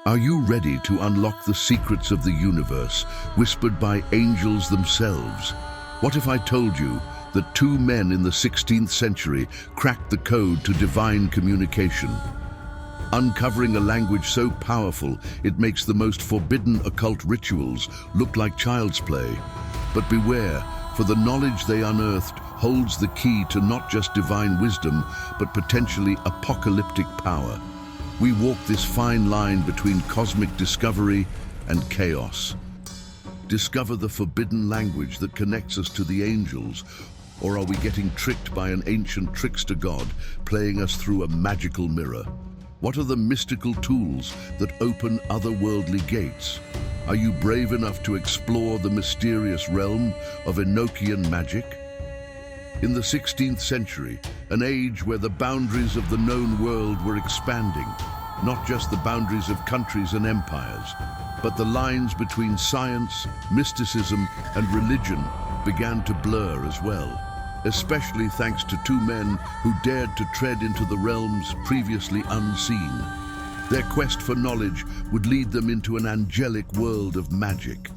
Are you ready to unlock the secrets of the universe, whispered by angels themselves? What if I told you that two men in the 16th century cracked the code to divine communication, uncovering a language so powerful it makes the most forbidden occult rituals look like child's play? But beware, for the knowledge they unearthed holds the key to not just divine wisdom, but potentially apocalyptic power. We walk this fine line between cosmic discovery and chaos. Discover the forbidden language that connects us to the angels, or are we getting tricked by an ancient trickster god playing us through a magical mirror? What are the mystical tools that open otherworldly gates? Are you brave enough to explore the mysterious realm of Enochian magic? In the 16th century, an age where the boundaries of the known world were expanding, not just the boundaries of countries and empires, but the lines between science, mysticism, and religion began to blur as well, especially thanks to two men who dared to tread into the realms previously unseen. Their quest for knowledge would lead them into an angelic world of magic.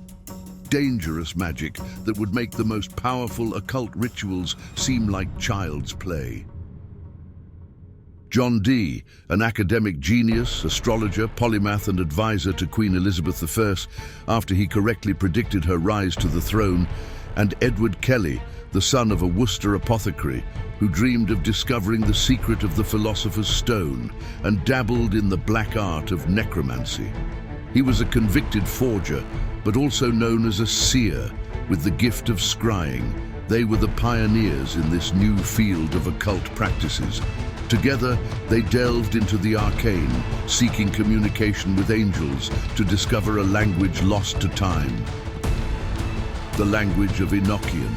Dangerous magic that would make the most powerful occult rituals seem like child's play. John Dee, an academic genius, astrologer, polymath, and advisor to Queen Elizabeth I after he correctly predicted her rise to the throne, and Edward Kelley, the son of a Worcester apothecary who dreamed of discovering the secret of the philosopher's stone and dabbled in the black art of necromancy. He was a convicted forger, but also known as a seer with the gift of scrying. They were the pioneers in this new field of occult practices. Together, they delved into the arcane, seeking communication with angels to discover a language lost to time. The language of Enochian.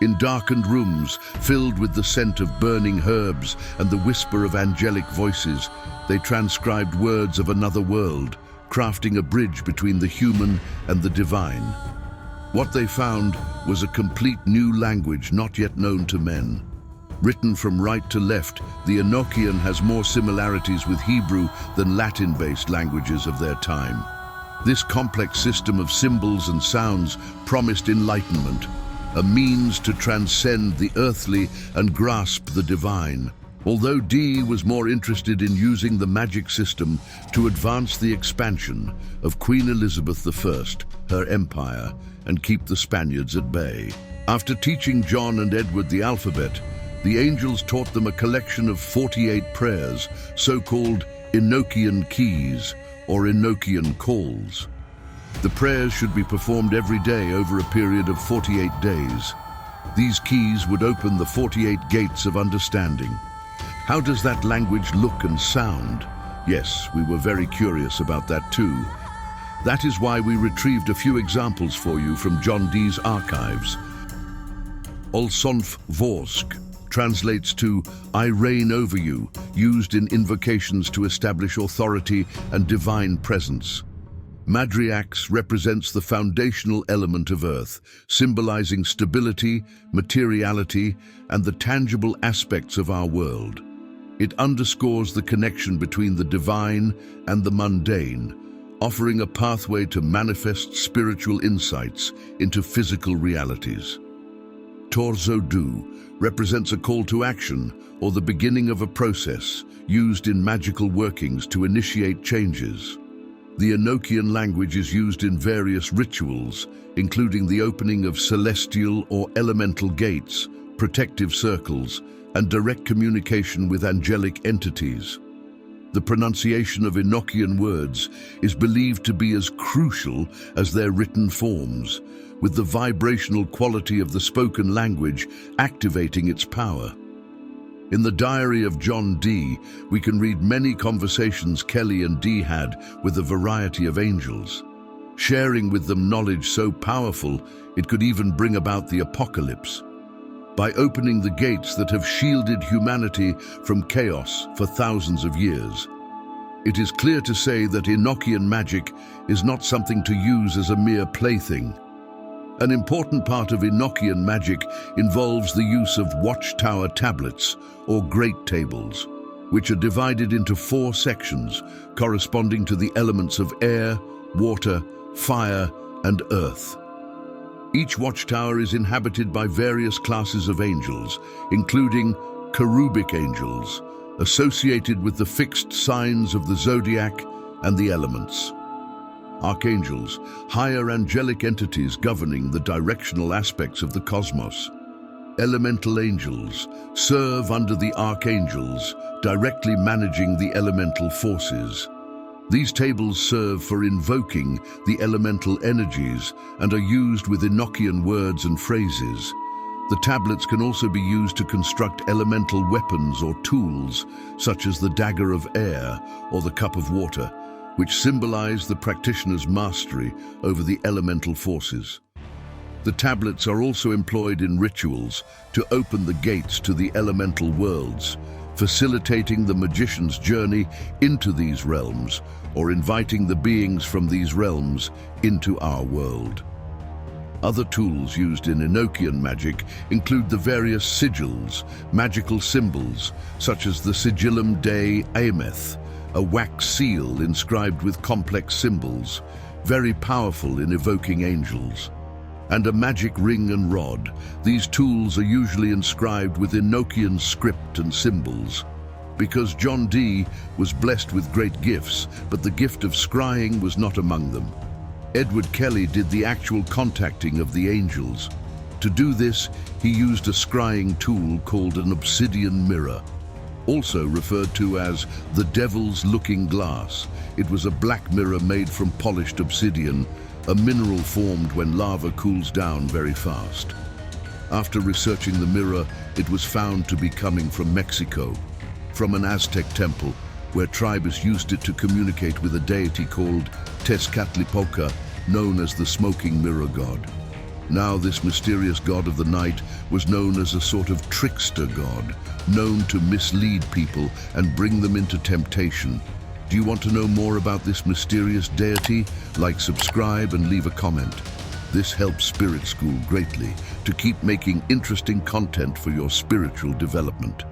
In darkened rooms, filled with the scent of burning herbs and the whisper of angelic voices, they transcribed words of another world, crafting a bridge between the human and the divine. What they found was a complete new language not yet known to men. Written from right to left, the Enochian has more similarities with Hebrew than Latin-based languages of their time. This complex system of symbols and sounds promised enlightenment, a means to transcend the earthly and grasp the divine. Although Dee was more interested in using the magic system to advance the expansion of Queen Elizabeth I, her empire, and keep the Spaniards at bay. After teaching John and Edward the alphabet, the angels taught them a collection of 48 prayers, so-called Enochian keys or Enochian calls. The prayers should be performed every day over a period of 48 days. These keys would open the 48 gates of understanding. How does that language look and sound? Yes, we were very curious about that too. That is why we retrieved a few examples for you from John Dee's archives. Olsonf Vorsk translates to "I reign over you," used in invocations to establish authority and divine presence. Madriax represents the foundational element of Earth, symbolizing stability, materiality, and the tangible aspects of our world. It underscores the connection between the divine and the mundane, offering a pathway to manifest spiritual insights into physical realities. Torzo Du represents a call to action or the beginning of a process used in magical workings to initiate changes. The Enochian language is used in various rituals, including the opening of celestial or elemental gates, protective circles, and direct communication with angelic entities. The pronunciation of Enochian words is believed to be as crucial as their written forms, with the vibrational quality of the spoken language activating its power. In the diary of John Dee, we can read many conversations Kelley and Dee had with a variety of angels, sharing with them knowledge so powerful it could even bring about the apocalypse. By opening the gates that have shielded humanity from chaos for thousands of years, it is clear to say that Enochian magic is not something to use as a mere plaything. An important part of Enochian magic involves the use of Watchtower tablets, or great tables. which are divided into 4 sections corresponding to the elements of air, water, fire, and earth. Each watchtower is inhabited by various classes of angels, including cherubic angels, associated with the fixed signs of the zodiac and the elements. Archangels, higher angelic entities governing the directional aspects of the cosmos. Elemental angels serve under the archangels, directly managing the elemental forces. These tables serve for invoking the elemental energies and are used with Enochian words and phrases. The tablets can also be used to construct elemental weapons or tools, such as the dagger of air or the cup of water, which symbolize the practitioner's mastery over the elemental forces. The tablets are also employed in rituals to open the gates to the elemental worlds, facilitating the magician's journey into these realms or inviting the beings from these realms into our world. Other tools used in Enochian magic include the various sigils, magical symbols, such as the Sigillum Dei Ameth, a wax seal inscribed with complex symbols, very powerful in evoking angels, and a magic ring and rod. These tools are usually inscribed with Enochian script and symbols. Because John Dee was blessed with great gifts, but the gift of scrying was not among them. Edward Kelley did the actual contacting of the angels. To do this, he used a scrying tool called an obsidian mirror, also referred to as the Devil's Looking Glass. It was a black mirror made from polished obsidian, a mineral formed when lava cools down very fast. After researching the mirror, it was found to be coming from Mexico, from an Aztec temple, where tribes used it to communicate with a deity called Tezcatlipoca, known as the smoking mirror god. Now this mysterious god of the night was known as a sort of trickster god, known to mislead people and bring them into temptation. Do you want to know more about this mysterious deity? Like, subscribe, and leave a comment. This helps Spirit School greatly to keep making interesting content for your spiritual development.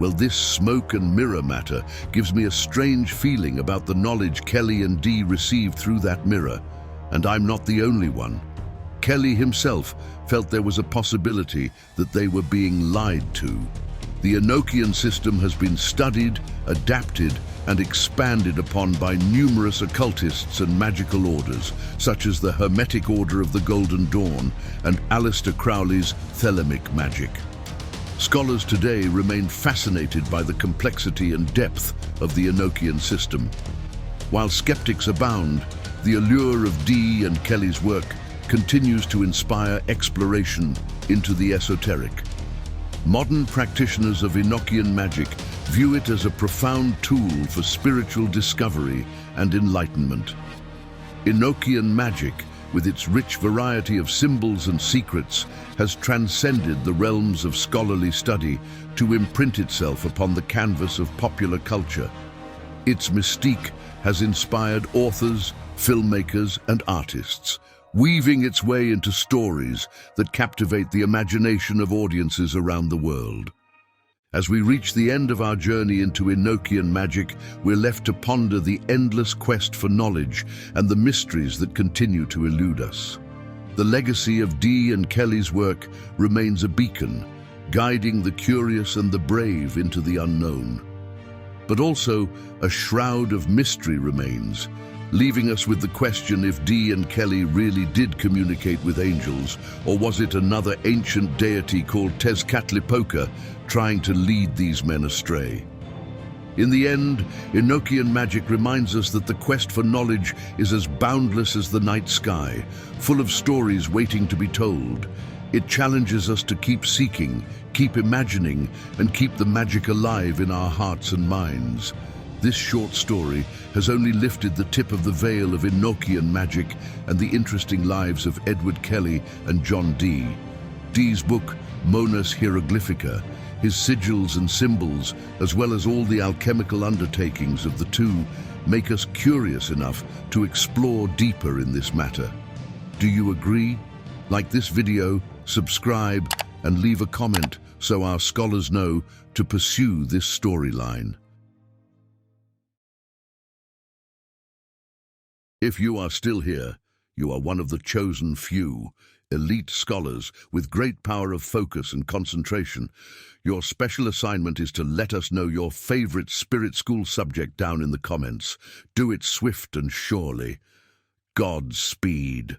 Well, this smoke and mirror matter gives me a strange feeling about the knowledge Kelley and Dee received through that mirror, and I'm not the only one. Kelley himself felt there was a possibility that they were being lied to. The Enochian system has been studied, adapted, and expanded upon by numerous occultists and magical orders, such as the Hermetic Order of the Golden Dawn and Aleister Crowley's Thelemic Magic. Scholars today remain fascinated by the complexity and depth of the Enochian system. While skeptics abound, the allure of Dee and Kelley's work continues to inspire exploration into the esoteric. Modern practitioners of Enochian magic view it as a profound tool for spiritual discovery and enlightenment. Enochian magic, with its rich variety of symbols and secrets, has transcended the realms of scholarly study to imprint itself upon the canvas of popular culture. Its mystique has inspired authors, filmmakers, and artists, weaving its way into stories that captivate the imagination of audiences around the world. As we reach the end of our journey into Enochian magic, we're left to ponder the endless quest for knowledge and the mysteries that continue to elude us. The legacy of Dee and Kelley's work remains a beacon, guiding the curious and the brave into the unknown. But also, a shroud of mystery remains, leaving us with the question if Dee and Kelley really did communicate with angels, or was it another ancient deity called Tezcatlipoca trying to lead these men astray? In the end, Enochian magic reminds us that the quest for knowledge is as boundless as the night sky, full of stories waiting to be told. It challenges us to keep seeking, keep imagining, and keep the magic alive in our hearts and minds. This short story has only lifted the tip of the veil of Enochian magic and the interesting lives of Edward Kelley and John Dee. Dee's book, Monus Hieroglyphica, his sigils and symbols, as well as all the alchemical undertakings of the two, make us curious enough to explore deeper in this matter. Do you agree? Like this video, subscribe, and leave a comment so our scholars know to pursue this storyline. If you are still here, you are one of the chosen few, elite scholars with great power of focus and concentration. Your special assignment is to let us know your favorite spirit school subject down in the comments. Do it swift and surely. Godspeed.